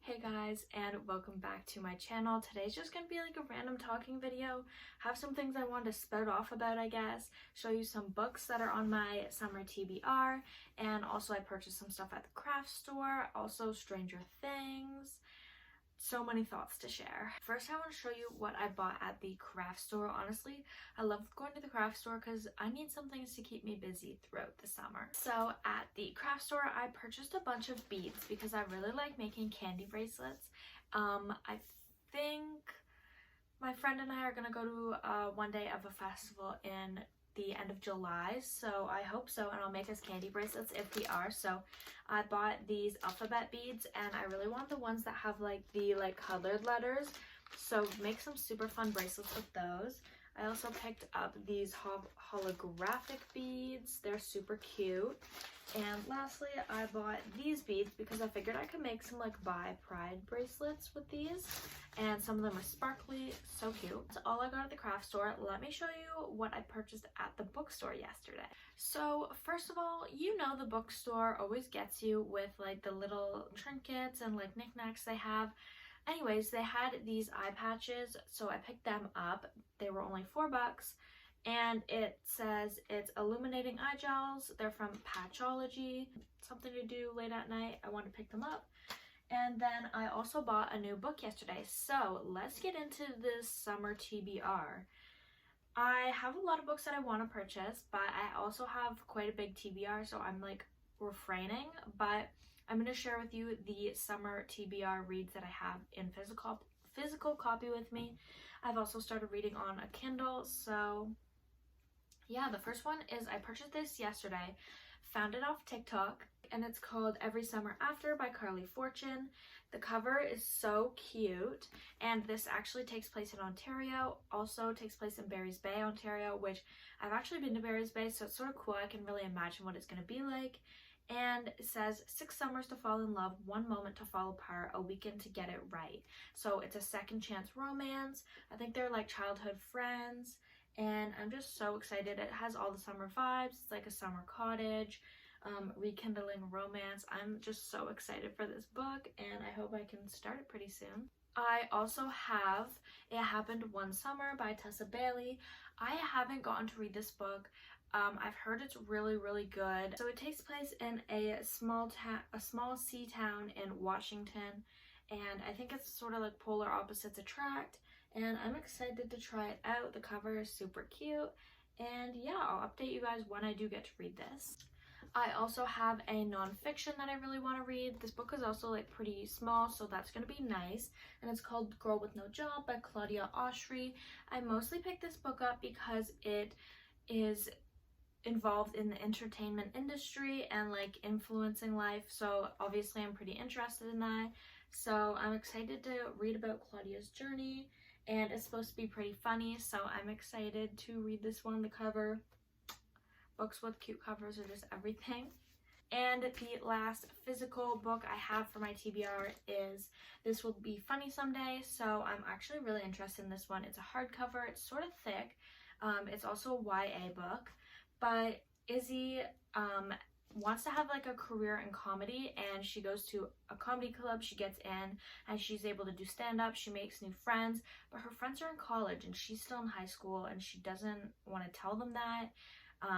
Hey guys, and welcome back to my channel. Today's just gonna be like a random talking video. Have some things I wanted to spout off about, I guess. Show you some books that are on my summer TBR, and also I purchased some stuff at the craft store, also Stranger Things. So many thoughts to share. First, I want to show you what I bought at the craft store. Honestly, I love going to the craft store because I need some things to keep me busy throughout the summer. So at the craft store, I purchased a bunch of beads because I really like making candy bracelets. I think my friend and I are gonna go to one day of a festival in the end of July, so I hope so, and I'll make us candy bracelets if we are. So I bought these alphabet beads, and I really want the ones that have like the colored letters, so make some super fun bracelets with those. I also picked up these holographic beads. They're super cute. And lastly, I bought these beads because I figured I could make some like Buy Pride bracelets with these. And some of them are sparkly, so cute. That's all I got at the craft store. Let me show you what I purchased at the bookstore yesterday. So first of all, you know the bookstore always gets you with like the little trinkets and like knickknacks they have. Anyways, they had these eye patches, so I picked them up. They were only $4, and it says it's illuminating eye gels. They're from Patchology. Something to do late at night. I want to pick them up. And then I also bought a new book yesterday. So let's get into this summer TBR. I have a lot of books that I want to purchase, but I also have quite a big TBR, so I'm like refraining, but I'm going to share with you the summer TBR reads that I have in physical copy with me. I've also started reading on a Kindle, so yeah, the first one is I purchased this yesterday, found it off TikTok, and it's called Every Summer After by Carly Fortune. The cover is so cute, and this actually takes place in Ontario, also takes place in Barry's Bay, Ontario, which I've actually been to Barry's Bay, so it's sort of cool. I can really imagine what it's going to be like. And it says 6 summers to fall in love, 1 moment to fall apart, a weekend to get it right. So it's a second chance romance. I think they're like childhood friends, and I'm just so excited. It has all the summer vibes. It's like a summer cottage, rekindling romance. I'm just so excited for this book, and I hope I can start it pretty soon. I also have It Happened One Summer by Tessa Bailey. I haven't gotten to read this book. I've heard it's really good. So it takes place in a small sea town in Washington, and I think it's sort of like polar opposites attract, and I'm excited to try it out. The cover is super cute, and yeah, I'll update you guys when I do get to read this. I also have a nonfiction that I really want to read. This book is also like pretty small, so that's going to be nice, and it's called Girl with No Job by Claudia Oshry. I mostly picked this book up because it is involved in the entertainment industry and like influencing life, so obviously I'm pretty interested in that. So I'm excited to read about Claudia's journey, and it's supposed to be pretty funny, so I'm excited to read this one. The cover, books with cute covers are just everything. And the last physical book I have for my TBR is This Will Be Funny Someday. So I'm actually really interested in this one. It's a hardcover, it's sort of thick. It's also a YA book. But Izzy wants to have like a career in comedy, and she goes to a comedy club. She gets in and she's able to do stand-up. She makes new friends, but her friends are in college and she's still in high school, and she doesn't want to tell them that.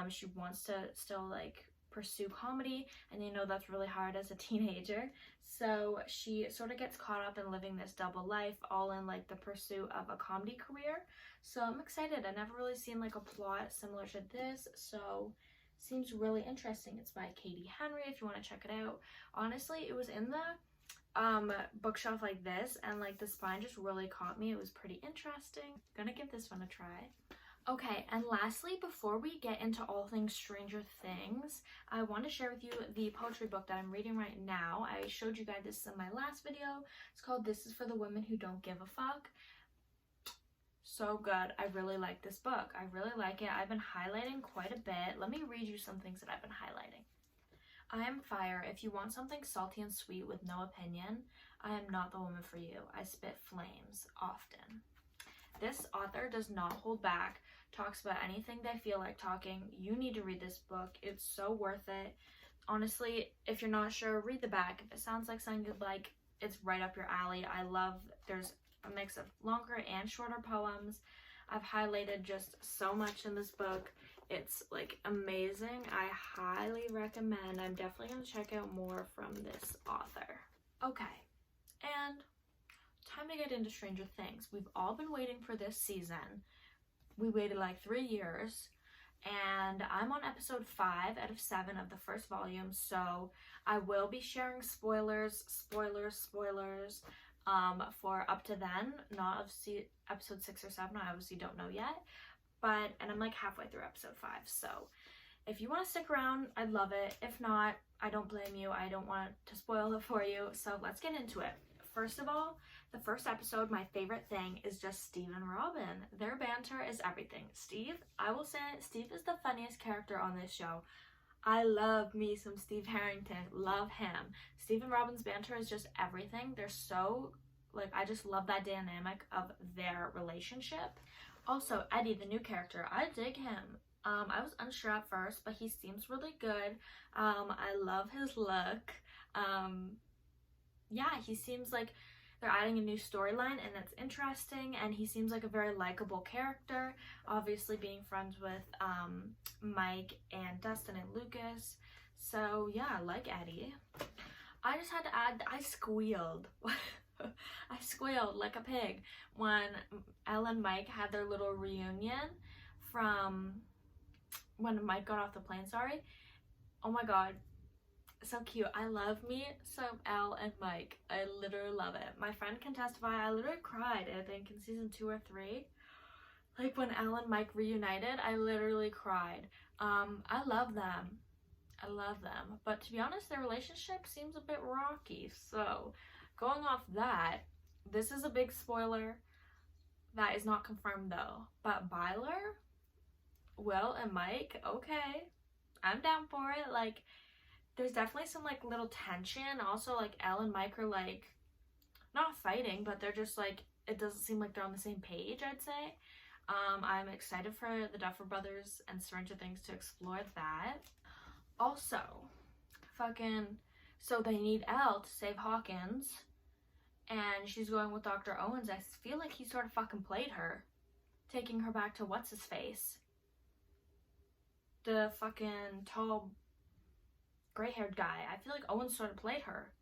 She wants to still like pursue comedy, and you know that's really hard as a teenager. So she sort of gets caught up in living this double life, all in like the pursuit of a comedy career. So I'm excited. I never really seen like a plot similar to this, so seems really interesting. It's by Katie Henry if you want to check it out. Honestly, it was in the bookshelf like this, and like the spine just really caught me. It was pretty interesting. Gonna give this one a try. Okay, and lastly, before we get into all things Stranger Things, I want to share with you the poetry book that I'm reading right now. I showed you guys this in my last video. It's called This Is for the Women Who Don't Give a Fuck. So good. I really like this book. I really like it. I've been highlighting quite a bit. Let me read you some things that I've been highlighting. I am fire. If you want something salty and sweet with no opinion, I am not the woman for you. I spit flames often. This author does not hold back, talks about anything they feel like talking. You need to read this book. It's so worth it. Honestly, if you're not sure, read the back. If it sounds like something you'd like, it's right up your alley. I love, there's a mix of longer and shorter poems. I've highlighted just so much in this book. It's like amazing. I highly recommend. I'm definitely going to check out more from this author. Okay, and time to get into Stranger Things. We've all been waiting for this season. We waited like 3 years, and I'm on episode 5 out of 7 of the first volume, so I will be sharing spoilers for up to then, not of episode 6 or 7. I obviously don't know yet, and I'm like halfway through episode 5, so if you want to stick around, I'd love it. If not, I don't blame you. I don't want to spoil it for you, so let's get into it. First of all, the first episode, my favorite thing is just Steve and Robin. Their banter is everything. Steve, I will say it, Steve is the funniest character on this show. I love me some Steve Harrington. Love him. Steve and Robin's banter is just everything. They're so, like, I just love that dynamic of their relationship. Also, Eddie, the new character, I dig him. I was unsure at first, but he seems really good. I love his look. Yeah, he seems like they're adding a new storyline, and it's interesting, and he seems like a very likable character, obviously being friends with Mike and Dustin and Lucas. So yeah, I like Eddie. I just had to add, I squealed. I squealed like a pig when Elle and Mike had their little reunion from when Mike got off the plane, sorry. Oh my god, so cute. I love me some Elle and Mike. I literally love it. My friend can testify, I literally cried, I think, in season 2 or 3. Like when Elle and Mike reunited, I literally cried. I love them. I love them. But to be honest, their relationship seems a bit rocky. So going off that, this is a big spoiler that is not confirmed though. But Byler, Will, and Mike, okay, I'm down for it. Like, there's definitely some like little tension. Also, like Elle and Mike are like not fighting, but they're just like, it doesn't seem like they're on the same page, I'd say. I'm excited for the Duffer Brothers and Stranger Things to explore that. Also, so they need Elle to save Hawkins, and she's going with Dr. Owens. I feel like he sort of fucking played her, taking her back to what's-his-face, the fucking tall gray-haired guy. I feel like Owens sort of played her.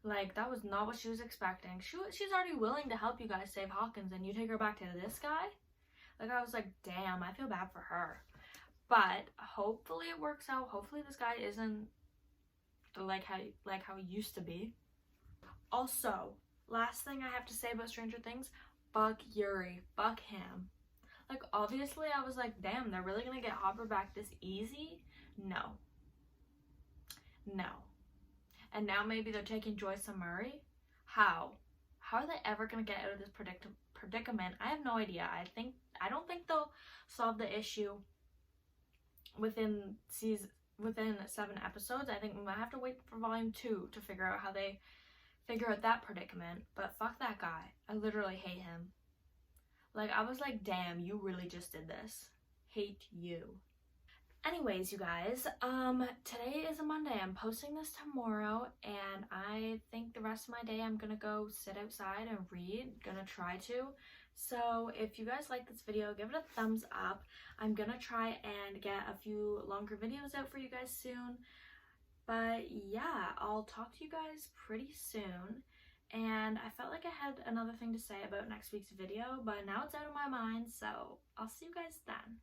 Like, that was not what she was expecting. She's already willing to help you guys save Hawkins, and you take her back to this guy? Like, I was like, damn, I feel bad for her. But hopefully it works out. Hopefully this guy isn't like how he used to be. Also, last thing I have to say about Stranger Things, fuck Yuri. Fuck him. Like, obviously I was like, damn, they're really gonna get Hopper back this easy? No. No. And now maybe they're taking Joyce and Murray? How? How are they ever gonna get out of this predicament? I have no idea. I don't think they'll solve the issue within 7 episodes. I think we might have to wait for volume 2 to figure out how they figure out that predicament. But fuck that guy. I literally hate him. Like, I was like, damn, you really just did this. Hate you. Anyways, you guys, today is a Monday. I'm posting this tomorrow, and I think the rest of my day I'm gonna go sit outside and read. Gonna try to. So if you guys like this video, give it a thumbs up. I'm gonna try and get a few longer videos out for you guys soon. But yeah, I'll talk to you guys pretty soon. And I felt like I had another thing to say about next week's video, but now it's out of my mind, so I'll see you guys then.